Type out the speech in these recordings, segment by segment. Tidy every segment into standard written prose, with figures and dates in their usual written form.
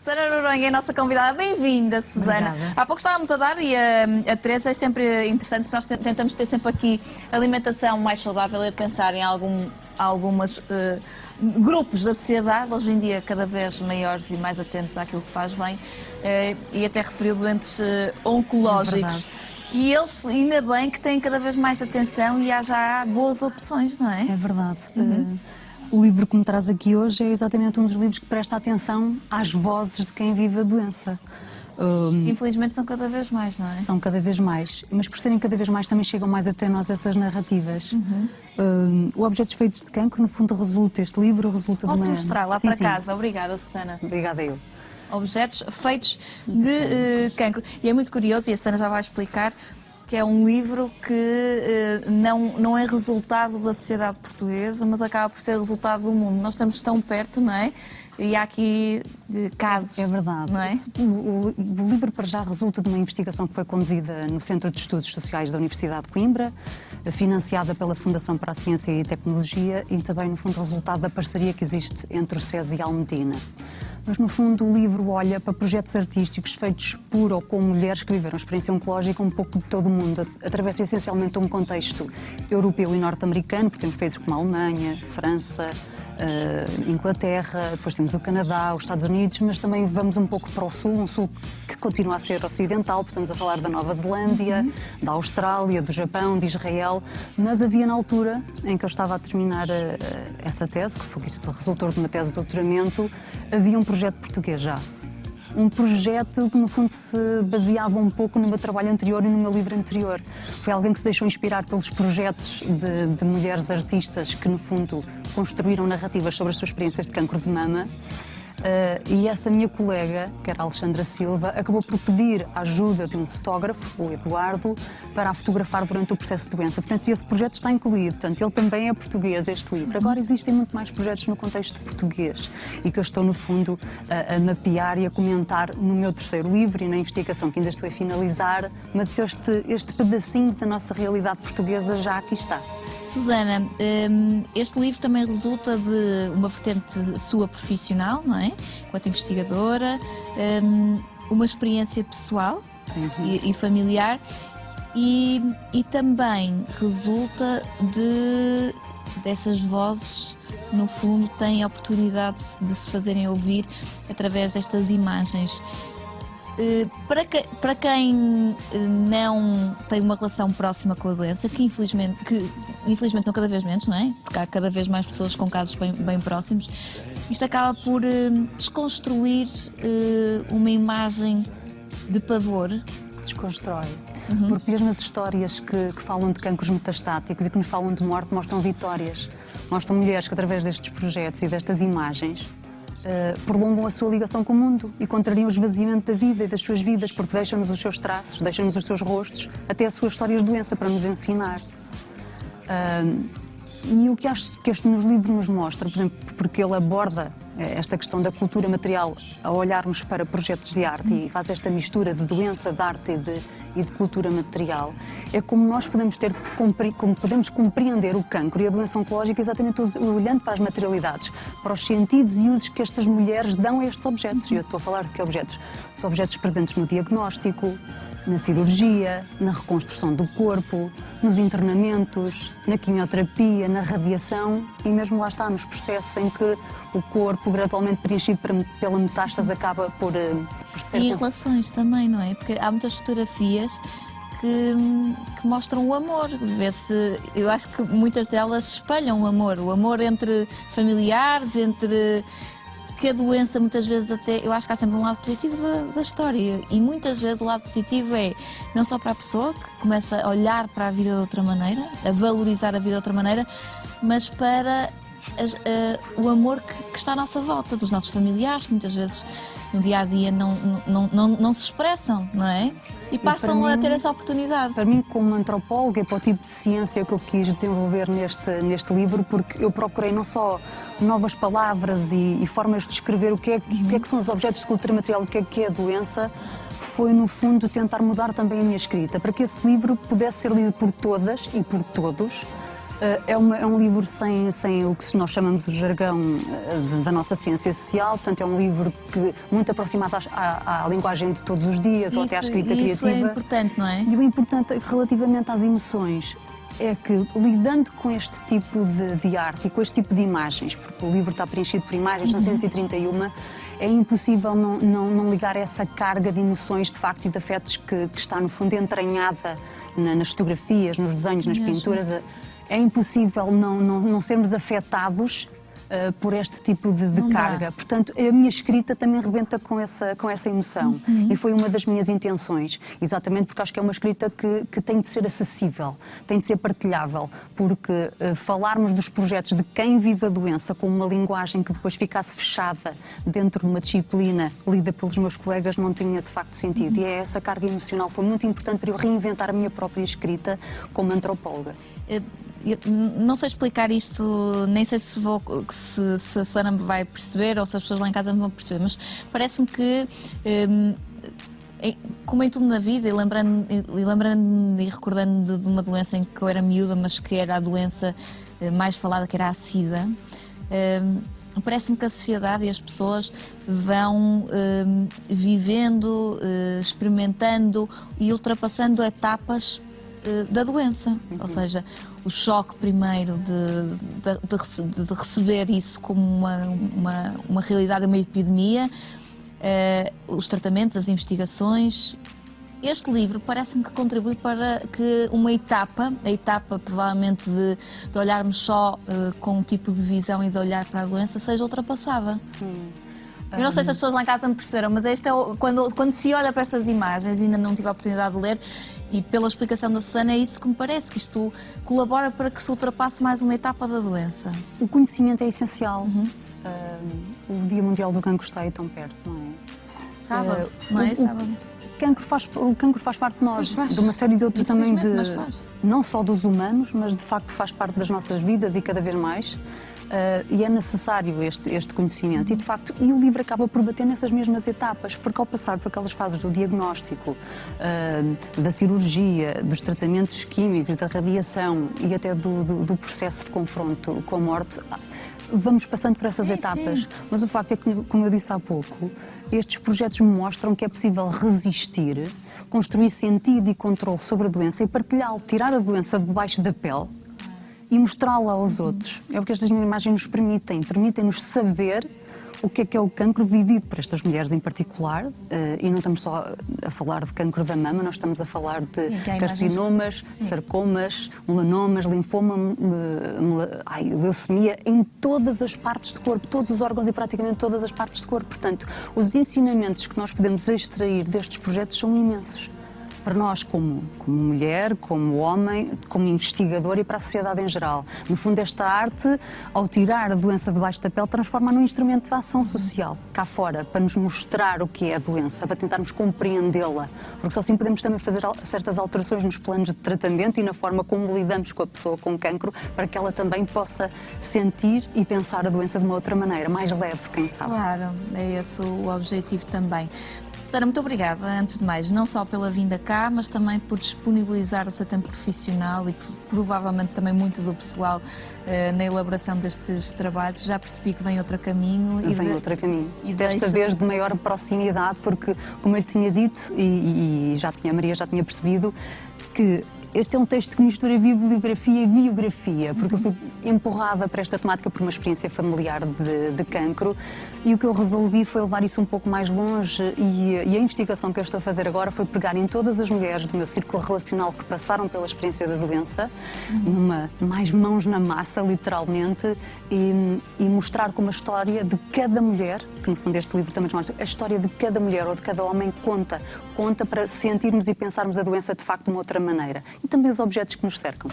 Susana Noronha é a nossa convidada. Bem-vinda, Susana. Obrigada. Há pouco estávamos a dar e a Teresa é sempre interessante porque nós tentamos ter sempre aqui alimentação mais saudável e pensar em algumas grupos da sociedade, hoje em dia cada vez maiores e mais atentos àquilo que faz bem, e até referiu doentes oncológicos. E eles, ainda bem que têm cada vez mais atenção e há já boas opções, não é? É verdade. O livro que me traz aqui hoje é exatamente um dos livros que presta atenção às vozes de quem vive a doença. Infelizmente são cada vez mais, não é? São cada vez mais, mas por serem cada vez mais também chegam mais até nós essas narrativas. O Objetos Feitos de Cancro, no fundo, este livro resulta Posso de uma... mostrar lá Sim, para sim. casa? Obrigada, Susana. Obrigada eu. Objetos feitos de cancro. E é muito curioso, e a Susana já vai explicar, que é um livro que não é resultado da sociedade portuguesa, mas acaba por ser resultado do mundo. Nós estamos tão perto, não é? E há aqui casos. É verdade. Não é? O livro para já resulta de uma investigação que foi conduzida no Centro de Estudos Sociais da Universidade de Coimbra, financiada pela Fundação para a Ciência e Tecnologia e também, no fundo, resultado da parceria que existe entre o SES e a Almedina. Mas, no fundo, o livro olha para projetos artísticos feitos por ou com mulheres que viveram a experiência oncológica um pouco de todo o mundo. Atravessa essencialmente um contexto europeu e norte-americano, porque temos países como a Alemanha, França, Inglaterra, depois temos o Canadá, os Estados Unidos, mas também vamos um pouco para o sul, um sul que continua a ser ocidental, porque estamos a falar da Nova Zelândia, da Austrália, do Japão, de Israel, mas havia na altura em que eu estava a terminar essa tese, que foi isto resultou de uma tese de doutoramento, havia um projeto português já. Um projeto que, no fundo, se baseava um pouco no meu trabalho anterior e no meu livro anterior. Foi alguém que se deixou inspirar pelos projetos de mulheres artistas que, no fundo, construíram narrativas sobre as suas experiências de cancro de mama. E essa minha colega, que era a Alexandra Silva, acabou por pedir a ajuda de um fotógrafo, o Eduardo, para a fotografar durante o processo de doença. Portanto, esse projeto está incluído. Portanto, ele também é português, este livro. Agora existem muito mais projetos no contexto português e que eu estou, no fundo, a mapear e a comentar no meu terceiro livro e na investigação que ainda estou a finalizar, mas este pedacinho da nossa realidade portuguesa já aqui está. Susana, este livro também resulta de uma vertente sua profissional, não é? Enquanto investigadora, uma experiência pessoal e familiar e também resulta dessas vozes, no fundo, têm a oportunidade de se fazerem ouvir através destas imagens. Para quem não tem uma relação próxima com a doença, que infelizmente são cada vez menos, não é? Porque há cada vez mais pessoas com casos bem próximos, isto acaba por desconstruir uma imagem de pavor. Desconstrói. Porque mesmo as histórias que falam de cancros metastáticos e que nos falam de morte mostram vitórias. Mostram mulheres que, através destes projetos e destas imagens, prolongam a sua ligação com o mundo e contrariam o esvaziamento da vida e das suas vidas, porque deixam-nos os seus traços, deixam-nos os seus rostos, até as suas histórias de doença para nos ensinar. E o que acho que este livro nos mostra, por exemplo, porque ele aborda esta questão da cultura material a olharmos para projetos de arte e faz esta mistura de doença, de arte e de cultura material, é como nós podemos compreender o cancro e a doença oncológica exatamente olhando para as materialidades, para os sentidos e usos que estas mulheres dão a estes objetos. E eu estou a falar de que objetos? São objetos presentes no diagnóstico, na cirurgia, na reconstrução do corpo, nos internamentos, na quimioterapia, na radiação e mesmo lá está, nos processos em que o corpo, gradualmente preenchido pela metástase, acaba por ser... E em relações também, não é? Porque há muitas fotografias que mostram o amor. Vê-se, eu acho que muitas delas espelham o amor entre familiares, entre... que a doença muitas vezes até, eu acho que há sempre um lado positivo da história e muitas vezes o lado positivo é não só para a pessoa que começa a olhar para a vida de outra maneira, a valorizar a vida de outra maneira, mas para o amor que está à nossa volta, dos nossos familiares, que muitas vezes no dia-a-dia não se expressam, não é? E passam a ter essa oportunidade. Para mim, como antropóloga, é para o tipo de ciência que eu quis desenvolver neste livro, porque eu procurei não só novas palavras e formas de descrever o que é que são os objetos de cultura material, o que é a doença, foi, no fundo, tentar mudar também a minha escrita, para que esse livro pudesse ser lido por todas e por todos, É um livro sem o que nós chamamos de jargão da nossa ciência social, portanto é um livro muito aproximado à linguagem de todos os dias, ou até à escrita criativa. Isso é importante, não é? E o importante relativamente às emoções é que, lidando com este tipo de arte e com este tipo de imagens, porque o livro está preenchido por imagens, são 131, é impossível não ligar essa carga de emoções, de facto, e de afetos que está, no fundo, entranhada nas fotografias, nos desenhos, nas pinturas. É impossível não sermos afetados por este tipo de carga. Portanto, a minha escrita também rebenta com essa emoção. E foi uma das minhas intenções, exatamente porque acho que é uma escrita que tem de ser acessível, tem de ser partilhável, porque falarmos dos projetos de quem vive a doença com uma linguagem que depois ficasse fechada dentro de uma disciplina lida pelos meus colegas não tinha de facto sentido. E essa carga emocional foi muito importante para eu reinventar a minha própria escrita como antropóloga. Eu não sei explicar isto, nem sei se a Susana me vai perceber ou se as pessoas lá em casa me vão perceber, mas parece-me que, como em tudo na vida, e lembrando e recordando de uma doença em que eu era miúda, mas que era a doença mais falada, que era a SIDA, parece-me que a sociedade e as pessoas vão vivendo, experimentando e ultrapassando etapas da doença, ou seja, o choque primeiro de receber isso como uma realidade, uma epidemia, os tratamentos, as investigações. Este livro parece-me que contribui para que a etapa provavelmente de olharmos só com um tipo de visão e de olhar para a doença seja ultrapassada. Sim. Eu não sei se as pessoas lá em casa me perceberam, mas este é quando se olha para estas imagens, ainda não tive a oportunidade de ler, e pela explicação da Susana é isso que me parece, que isto colabora para que se ultrapasse mais uma etapa da doença. O conhecimento é essencial. O Dia Mundial do Cancro está aí tão perto, não é? Sábado, não é? Sábado. O cancro faz parte de nós, de uma série de outros também, não só dos humanos, mas de facto faz parte das nossas vidas e cada vez mais. E é necessário este conhecimento. E, de facto, o livro acaba por bater nessas mesmas etapas, porque ao passar por aquelas fases do diagnóstico, da cirurgia, dos tratamentos químicos, da radiação e até do processo de confronto com a morte, vamos passando por essas etapas. Sim. Mas o facto é que, como eu disse há pouco, estes projetos me mostram que é possível resistir, construir sentido e controle sobre a doença e partilhá-lo, tirar a doença debaixo da pele e mostrá-la aos outros. É o que estas imagens nos permitem-nos saber o que é o cancro vivido por estas mulheres em particular, e não estamos só a falar de cancro da mama, nós estamos a falar de carcinomas, sarcomas, melanomas, linfoma, leucemia, em todas as partes do corpo, todos os órgãos e praticamente todas as partes do corpo. Portanto, os ensinamentos que nós podemos extrair destes projetos são imensos. Para nós, como mulher, como homem, como investigador e para a sociedade em geral. No fundo, esta arte, ao tirar a doença debaixo da pele, transforma num instrumento de ação social, cá fora, para nos mostrar o que é a doença, para tentarmos compreendê-la. Porque só assim podemos também fazer certas alterações nos planos de tratamento e na forma como lidamos com a pessoa com cancro, para que ela também possa sentir e pensar a doença de uma outra maneira, mais leve, quem sabe. Claro, é esse o objetivo também. Susana, muito obrigada, antes de mais, não só pela vinda cá, mas também por disponibilizar o seu tempo profissional e provavelmente também muito do pessoal na elaboração destes trabalhos. Já percebi que vem outro caminho. Outro caminho. E desta vez de maior proximidade, porque, como eu lhe tinha dito, e a Maria já tinha percebido, que este é um texto que mistura bibliografia e biografia, porque eu fui empurrada para esta temática por uma experiência familiar de cancro, e o que eu resolvi foi levar isso um pouco mais longe, e a investigação que eu estou a fazer agora foi pegar em todas as mulheres do meu círculo relacional que passaram pela experiência da doença, mais mãos na massa, literalmente, e mostrar como a história de cada mulher, que no fundo este livro também nos mostra, a história de cada mulher ou de cada homem conta para sentirmos e pensarmos a doença de facto de uma outra maneira. E também os objetos que nos cercam.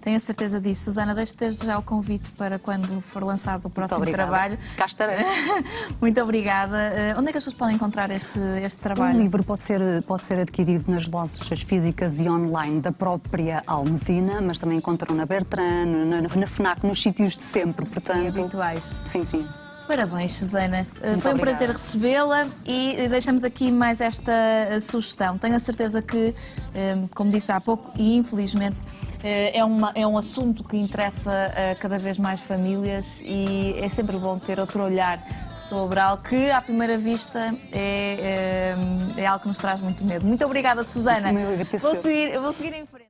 Tenho a certeza disso. Susana, deixo desde já o convite para quando for lançado o próximo trabalho. Cá estarei. Muito obrigada. Onde é que as pessoas podem encontrar este trabalho? O livro pode ser adquirido nas lojas físicas e online da própria Almedina, mas também encontram na Bertrand, na FNAC, nos sítios de sempre. Portanto, habituais. Sim. Parabéns, Susana. obrigada. Foi um prazer recebê-la e deixamos aqui mais esta sugestão. Tenho a certeza que, como disse há pouco, e infelizmente é um assunto que interessa a cada vez mais famílias e é sempre bom ter outro olhar sobre algo que, à primeira vista, é algo que nos traz muito medo. Muito obrigada, Susana. Vou seguir em frente.